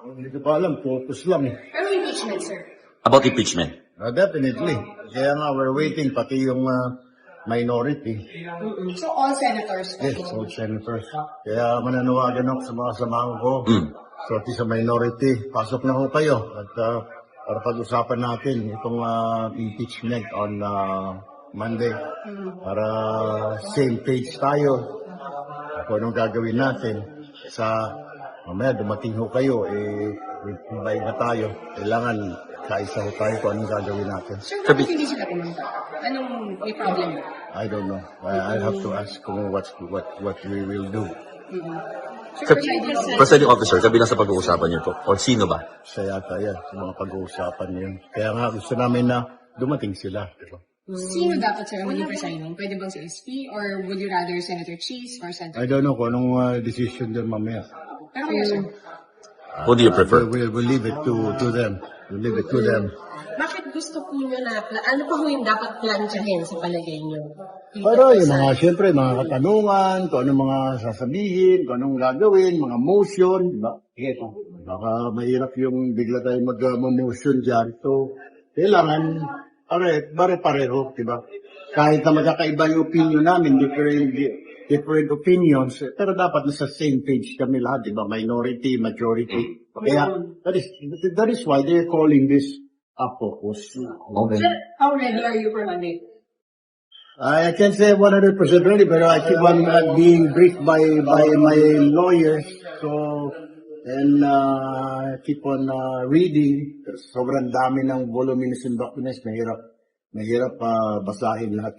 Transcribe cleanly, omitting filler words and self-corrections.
Hindi ko pa alam, focus lang eh. Pero impeachment, sir. About impeachment. Definitely. Kaya nga, we're waiting, pati yung minority. So all senators. Yes, all senators. Kaya mananawagan ako sa mga samahan ko. So, sa minority, pasok na ho kayo. At para pag-usapan natin itong impeachment on Monday. Para same page tayo. Kung anong gagawin natin. Sa mamaya dumating ho kayo, ibay na tayo. Kailangan kaisa ho tayo kung anong gagawin natin. Sir, bakit hindi sila pumunta? Anong may problem? I don't know. I have to ask kung what we will do. Presiding officer, kabilang sa pag-uusapan niyo po? O sino ba? Siya yata yan, sa mga pag-uusapan yun. Kaya nga gusto namin na dumating sila. Diba? Sino dapat, sir, ang maging presiding? Pwede bang si SP or would you rather Senator Cheese or Senator? I don't know kung anong decision din mamaya. Pero kayo, sir. Who do you prefer? We'll leave it to them. We'll leave it to them. Bakit gusto po nyo na, ano pa po yung dapat plansyahin sa palagay nyo? Pero yung mga, siyempre, mga katanungan, kung anong mga sasabihin, kung anong gagawin, mga motion, diba? Baka mahirap yung bigla tayong mag-motion dyan. So, kailangan, pare-pareho, diba? Kahit na magkakaiba yung opinion namin, different opinions, pero dapat nasa same page kami lahat, diba? Minority, majority. Kaya, that is why they're calling this a focus. Okay. Sir, how ready are you for Monday? I can't say 100% ready, pero I keep on being briefed by my lawyers. So, and keep on reading. Sobrang dami ng voluminous documents. Mahirap basahin lahat.